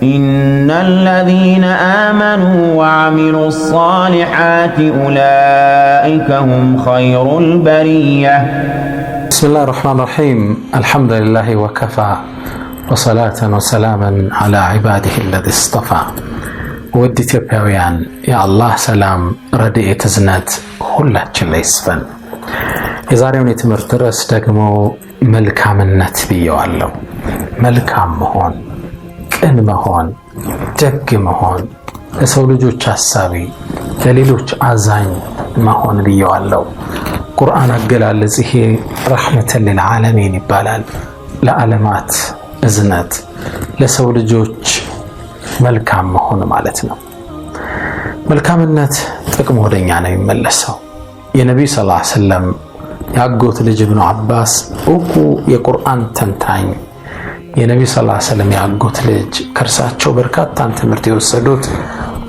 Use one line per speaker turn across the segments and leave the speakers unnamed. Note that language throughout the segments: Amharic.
إن الذين آمنوا وعملوا الصالحات أولئك هم خير البرية.
بسم الله الرحمن الرحيم. الحمد لله وكفى وصلاة وسلاما على عباده الذي اصطفى. ودي ኢትዮጵያውያን የአላህ ሰላም ረድኤት እዝነት ሁላችን ላይ ይስፈን። የዛሬውን የትምህርት ርዕስ ደግሞ መልካምነት ብየዋለሁ። መልካም መሆን፣ ቅን መሆን፣ ደግ መሆን፣ ለሰው ልጆች አሳቢ፣ ለሌሎች አዛኝ መሆን ብየዋለሁ። ቁርአን አገላለጽ ይሄ ረሕመተን ሊልዓለሚን ይባላል። ለዓለማት እዝነት፣ ለሰው ልጆች መልካም መሆን ማለት ነው። መልካምነት ጥቅም ወደኛ ነው የሚመለሰው። የነብዩ ሰለላሁ ዐለይሂ ወሰለም ያጎት ልጅ ኢብኑ አባስ እኮ የቁርአን ተንታኝ፣ የነብዩ ሰለላሁ ዐለይሂ ወሰለም ያጎት ልጅ ከርሳቸው በርካታ ትምህርት የወሰዱት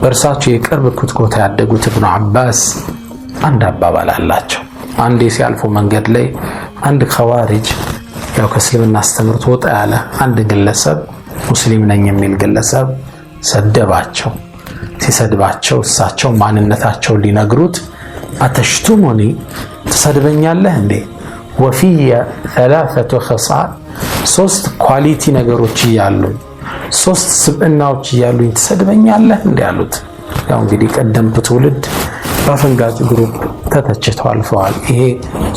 በርሳቸው የቅርብ ኩትኮታ ያደጉት ኢብኑ አባስ አንድ አባባል አላቸው። አንዴ ሲያልፉ መንገድ ላይ አንድ ኸዋሪጅ ያው ከእስልምና አስተምሮት ወጣ ያለ አንድ ግለሰብ ሙስሊም ነኝ የሚል ግለሰብ ሰደባቸው። ሲሰድባቸው እሳቸው ማንነታቸውን ሊነግሩት አተሽቱሙኒ ትሰድበኛለህ እንዴ? ወፊየ ሰላሰቱ ኸሳል ሶስት ኳሊቲ ነገሮች እያሉኝ ሶስት ስብዕናዎች እያሉኝ ትሰድበኛለህ እንዴ አሉት። ያው እንግዲህ ቀደምት ትውልድ በአፈንጋጭ ግሩፕ ተተችተው አልፈዋል። ይሄ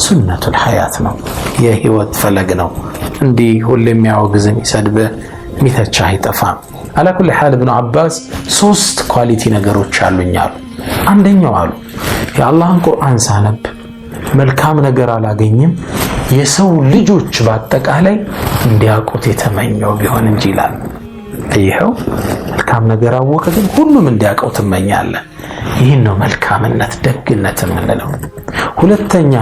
ሱነቱል ሐያት ነው፣ የህይወት ፈለግ ነው። እንዲህ ሁሌ የሚያወግዝ የሚሰድብ ሚተቻ አይጠፋም። አላኩል ሐል ኢብኑ አባስ ሶስት ኳሊቲ ነገሮች አሉኝ አሉ። አንደኛው አሉ የአላህን ቁርአን ሳነብ መልካም ነገር አላገኝም፣ የሰው ልጆች በአጠቃላይ እንዲያውቁት የተመኘው ቢሆን እንጂ ይላል። ይሄው መልካም ነገር አወቀ ግን ሁሉም እንዲያውቀው ትመኛለህ። ይህን ነው መልካምነት፣ ደግነት የምንለው። ሁለተኛ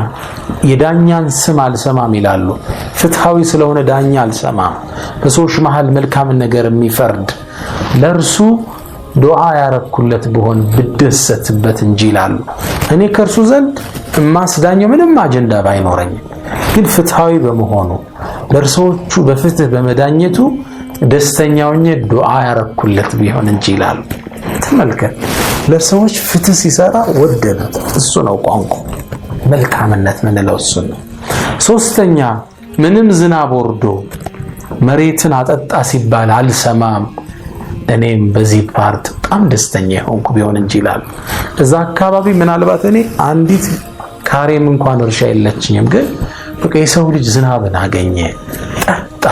የዳኛን ስም አልሰማም ይላሉ። ፍትሃዊ ስለሆነ ዳኛ አልሰማም። በሰዎች መሃል መልካምን ነገር የሚፈርድ ለእርሱ ዱዓ ያረኩለት ብሆን ብደሰትበት እንጂ ይላሉ። እኔ ከእርሱ ዘንድ እማስዳኘው ምንም አጀንዳ ባይኖረኝም ግን ፍትሃዊ በመሆኑ ለእርሶቹ በፍትህ በመዳኘቱ ደስተኛውኝ ዱዓ ያረኩለት ቢሆን እንጂ ይላሉ። ተመልከት፣ ለሰዎች ፍትህ ሲሰራ ወደዱት። እሱ ነው ቋንቋ መልካምነት ምንለው እሱ ነው። ሶስተኛ ምንም ዝናብ ወርዶ መሬትን አጠጣ ሲባል አልሰማም፣ እኔም በዚህ ፓርት በጣም ደስተኛ ሆንኩ ቢሆን እንጂ ይላሉ። እዛ አካባቢ ምናልባት እኔ አንዲት ካሬም እንኳን እርሻ የለችኝም፣ ግን በቃ የሰው ልጅ ዝናብን አገኘ ጠጣ።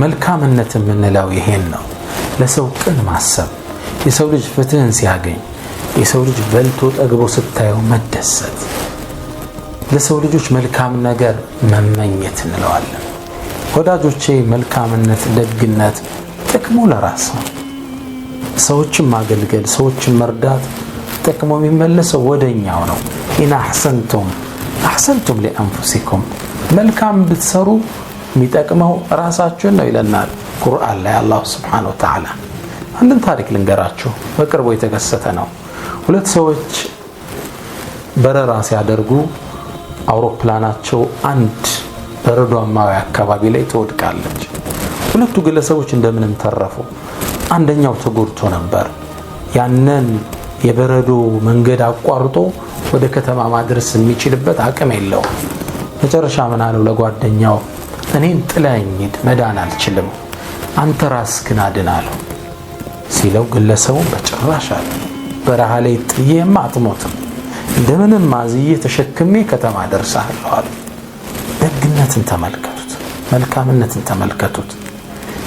መልካምነት የምንለው ይሄን ነው። ለሰው ቅን ማሰብ፣ የሰው ልጅ ፍትህን ሲያገኝ፣ የሰው ልጅ በልቶ ጠግቦ ስታየው መደሰት፣ ለሰው ልጆች መልካም ነገር መመኘት እንለዋለን። ወዳጆቼ መልካምነት፣ ደግነት ጥቅሙ ለራስ ነው። ሰዎችን ማገልገል፣ ሰዎችን መርዳት ጥቅሙ የሚመለሰው ወደኛው ነው። ኢን አሕሰንቱም ሊአንፉሲኩም መልካም ብትሰሩ የሚጠቅመው ራሳችሁን ነው ይለናል ቁርአን ላይ አላህ ሱብሓነሁ ወተዓላ። አንድን ታሪክ ልንገራችሁ፣ በቅርቡ የተከሰተ ነው። ሁለት ሰዎች በረራ ሲያደርጉ አውሮፕላናቸው አንድ በረዷማ አካባቢ ላይ ትወድቃለች። ሁለቱ ግለሰቦች እንደምንም ተረፉ። አንደኛው ተጎድቶ ነበር። ያንን የበረዶ መንገድ አቋርጦ ወደ ከተማ ማድረስ የሚችልበት አቅም የለውም። መጨረሻ ምን አለው ለጓደኛው፣ እኔን ጥለኸኝ ሂድ፣ መዳን አልችልም፣ አንተ ራስህን አድን አለው። ሲለው ግለሰቡ በጭራሽ አለ፣ በረሃ ላይ ጥዬማ አትሞትም፣ እንደምንም ማዝዬ ተሸክሜ ከተማ ደርሳለሁ አለ። ደግነትን ተመልከቱት፣ መልካምነትን ተመልከቱት።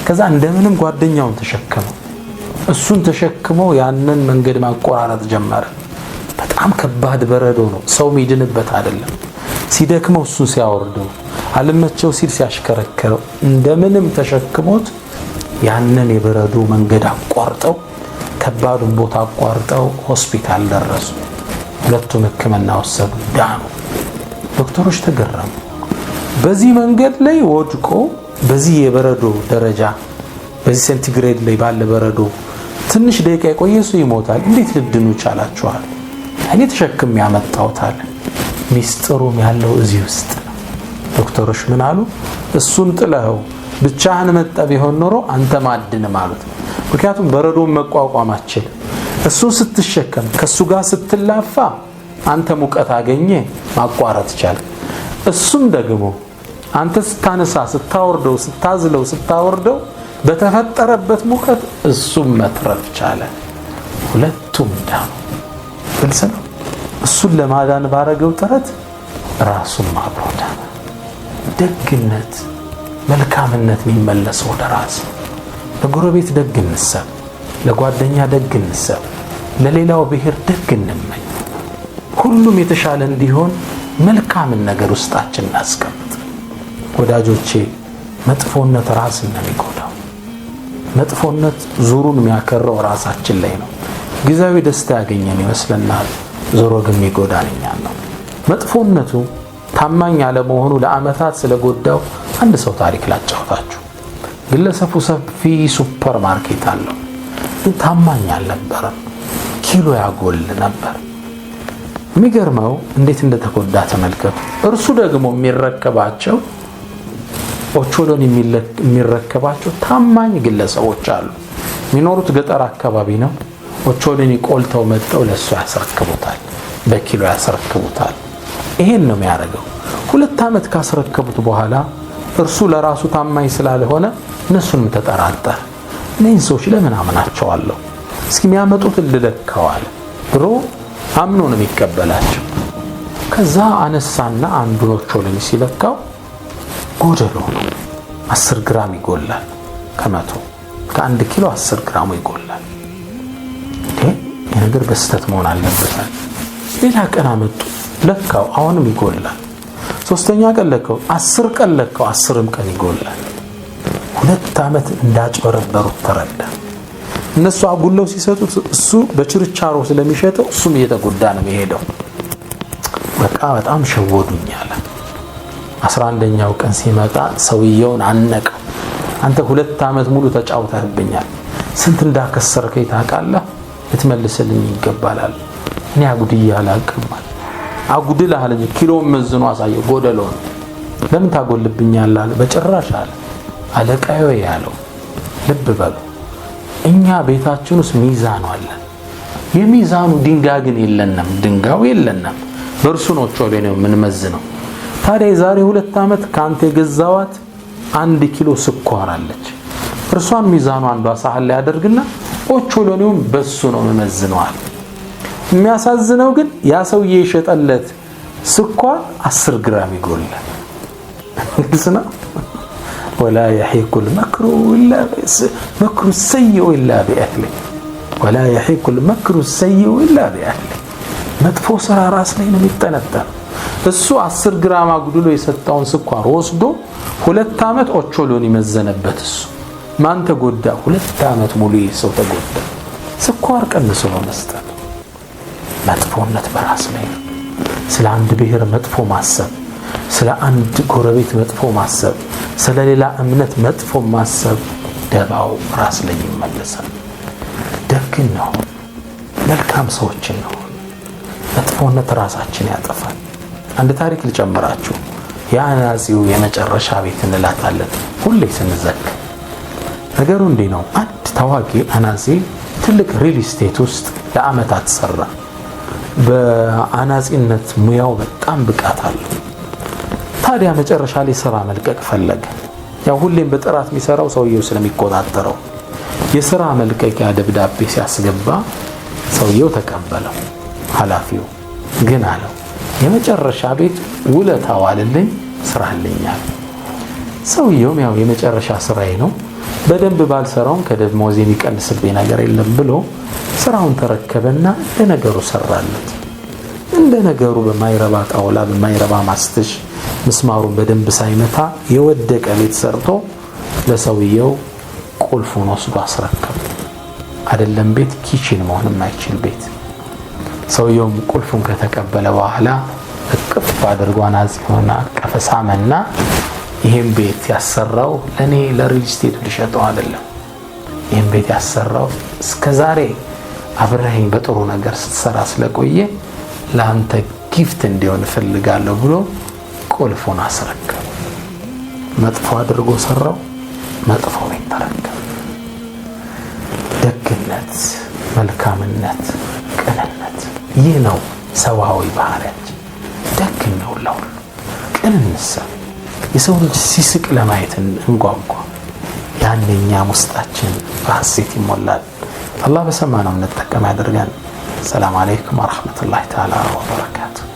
ከዛ እንደምንም ጓደኛውን ተሸከመው። እሱን ተሸክሞ ያንን መንገድ ማቆራረጥ ጀመረ። በጣም ከባድ በረዶ ነው፣ ሰው ሚድንበት አይደለም። ሲደክመው እሱን ሲያወርደው፣ አልመቸው ሲል ሲያሽከረክረው፣ እንደምንም ተሸክሞት ያንን የበረዶ መንገድ አቋርጠው ከባዱን ቦታ አቋርጠው ሆስፒታል ደረሱ። ሁለቱም ሕክምና ወሰዱ፣ ዳኑ። ዶክተሮች ተገረሙ። በዚህ መንገድ ላይ ወድቆ በዚህ የበረዶ ደረጃ በዚህ ሴንቲግሬድ ላይ ባለ በረዶ ትንሽ ደቂቃ የቆየ ሰው ይሞታል፣ እንዴት ልድኑ ቻላችኋል? እኔ ተሸክም ያመጣውታል። ሚስጥሩም ያለው እዚህ ውስጥ ነው። ዶክተሮች ምን አሉ? እሱን ጥለኸው ብቻህን መጣ ቢሆን ኖሮ አንተ ማድን ማለት ነው። ምክንያቱም በረዶን መቋቋማችን እሱን ስትሸከም ከሱ ጋር ስትላፋ አንተ ሙቀት አገኘ ማቋረጥ ቻለ። እሱም ደግሞ አንተ ስታነሳ ስታወርደው ስታዝለው ስታወርደው በተፈጠረበት ሙቀት እሱም መትረፍ ቻለ። ሁለቱም ዳኑ። ግልጽ ነው። እሱን ለማዳን ባረገው ጥረት ራሱም አብሮ ዳነ። ደግነት መልካምነት የሚመለሰው ወደ ራስ። ለጎረቤት ደግ እንሰብ፣ ለጓደኛ ደግ እንሰብ፣ ለሌላው ብሔር ደግ እንመኝ። ሁሉም የተሻለ እንዲሆን መልካምን ነገር ውስጣችን እናስቀምጥ። ወዳጆቼ መጥፎነት ራስን ነው የሚጎዳው። መጥፎነት ዙሩን የሚያከረው ራሳችን ላይ ነው። ጊዜያዊ ደስታ ያገኘን ይመስለናል፣ ዞሮ ግን የሚጎዳን እኛን ነው። መጥፎነቱ ታማኝ አለመሆኑ ለዓመታት ስለጎዳው አንድ ሰው ታሪክ ላጫውታችሁ። ግለሰቡ ሰፊ ሱፐር ማርኬት አለው፣ ግን ታማኝ አልነበረም። ኪሎ ያጎል ነበር። የሚገርመው እንዴት እንደተጎዳ ተመልከቱ። እርሱ ደግሞ የሚረከባቸው ኦቾሎኒ የሚረከባቸው ታማኝ ግለሰቦች አሉ። የሚኖሩት ገጠር አካባቢ ነው። ኦቾሎኒ ቆልተው መጥተው ለሱ ያስረክቡታል፣ በኪሎ ያስረክቡታል። ይሄን ነው የሚያደርገው። 2 ዓመት ካስረከቡት በኋላ እርሱ ለራሱ ታማኝ ስላልሆነ እነሱንም ተጠራጠረ። እነዚህ ሰዎች ለምን አምናቸዋለሁ? እስኪ የሚያመጡትን ልለካዋል ብሎ አምኖ ነው የሚቀበላቸው። ከዛ አነሳና አንዱን ኦቾሎኒ ሲለካው ጎደሎ ነው። 10 ግራም ይጎላል። ከመቶ ከ1 ኪሎ 10 ግራም ይጎላል። ይሄ ነገር በስተት መሆን አለበት። ሌላ ቀን አመጡ፣ ለካው፣ አሁንም ይጎላል። 3ኛ ቀን ለካው፣ 10 ቀን ለካው፣ 10ም ቀን ይጎላል። 2 ዓመት እንዳጭበረበሩት ተረዳ። እነሱ አጉለው ሲሰጡት እሱ በችርቻሮ ስለሚሸጠው እሱም እየተጎዳ ነው የሚሄደው። በቃ በጣም ሸወዱኝ አለ። 11ኛው ቀን ሲመጣ ሰውየውን አነቀው። አንተ 2 ዓመት ሙሉ ተጫውተህብኛል፣ ስንት እንዳከሰርከኝ ታውቃለህ? ልትመልስልኝ ይገባል። እኔ አጉድዬ አላውቅም። አጉድልሃል እንጂ ኪሎን መዝኖ አሳየው፣ ጎደሎ ነው። ለምን ታጎልብኛለህ አለ። በጭራሽ አለ። አለቃዬ ያለው ልብ በሉ፣ እኛ ቤታችን ውስጥ ሚዛኑ አለ። የሚዛኑ ድንጋይ ግን የለንም፣ ድንጋዩ የለንም። በእርሱ ነው ኦቾሎኒ የምንመዝነው። ታዲያ የዛሬ 2 ዓመት ካንተ የገዛዋት 1 ኪሎ ስኳር አለች። እርሷን ሚዛኑ አንዷ ሳህን ላይ ያደርግና ኦቾሎኒውን በሱ ነው መመዝነዋል። የሚያሳዝነው ግን ያ ሰውዬ የሸጠለት ስኳር 10 ግራም ይጎላል። ግስና ولا يحيق المكر الا مكر السيء الا باهله ولا يحيق المكر السيء الا باهله መጥፎ ስራ ራስ ላይ ነው የሚጠነጠነው። እሱ 10 ግራም አጉድሎ የሰጠውን ስኳር ወስዶ 2 ዓመት ኦቾሎኒ መዘነበት። እሱ ማን ተጎዳ? 2 ዓመት ሙሉ ሰው ተጎዳ። ስኳር ቀንሶ መስጠት። መጥፎነት በራስ ላይ ነው። ስለ አንድ ብሔር መጥፎ ማሰብ፣ ስለ አንድ ጎረቤት መጥፎ ማሰብ፣ ስለ ሌላ እምነት መጥፎ ማሰብ ደባው ራስ ላይ ይመለሳል። ደግ ነው፣ መልካም ሰዎች ነው። መጥፎነት ራሳችን ያጠፋል። አንድ ታሪክ ልጨምራችሁ። የአናጺው የመጨረሻ ቤት እንላታለን ሁሌ ስንዘክር። ነገሩ እንዲህ ነው። አንድ ታዋቂ አናጺ ትልቅ ሪል ስቴት ውስጥ ለዓመታት ሰራ። በአናጺነት ሙያው በጣም ብቃት አለው። ታዲያ መጨረሻ ላይ ስራ መልቀቅ ፈለገ። ያው ሁሌም በጥራት የሚሰራው ሰውየው ስለሚቆጣጠረው የሥራ መልቀቂያ ደብዳቤ ሲያስገባ ሰውየው ተቀበለው። ኃላፊው ግን አለው የመጨረሻ ቤት ውለታ ዋልልኝ ስራልኛል። ሰውየውም ያው የመጨረሻ ስራዬ ነው፣ በደንብ ባልሰራውም ከደሞዝ የሚቀንስብኝ ነገር የለም ብሎ ስራውን ተረከበና ለነገሩ ሰራለት። እንደ ነገሩ በማይረባ ጣውላ በማይረባ ማስተሽ ምስማሩን በደንብ ሳይመታ የወደቀ ቤት ሰርቶ ለሰውየው ቁልፉን ወስዶ አስረከበ። አይደለም ቤት ኪችን መሆን የማይችል ቤት። ሰውየውም ቁልፉን ከተቀበለ በኋላ እቅፍ አድርጎ አናጺውና ቀፈሳመና ይሄን ቤት ያሰራው ለኔ ለሪል ስቴት ልሸጠው አይደለም፣ ይሄን ቤት ያሰራው እስከዛሬ አብረኸኝ በጥሩ ነገር ስትሰራ ስለቆየ ለአንተ ጊፍት እንዲሆን ፈልጋለሁ ብሎ ቁልፉን አስረከበ። መጥፎ አድርጎ ሰራው፣ መጥፎ ቤት ተረከበ። ደግነት፣ መልካምነት፣ ቅንነት ይህ ነው ሰዋዊ ባህሪያችን። ደግ ነው ለሁሉ ቅንነት የሰው ልጅ ሲስቅ ለማየት እንጓጓ ያንኛ ውስጣችን በሐሴት ይሞላል። አላህ በሰማነው እንጠቀም ያድርገን። ሰላም አለይኩም ወራህመቱላሂ ተዓላ ወበረካቱሁ።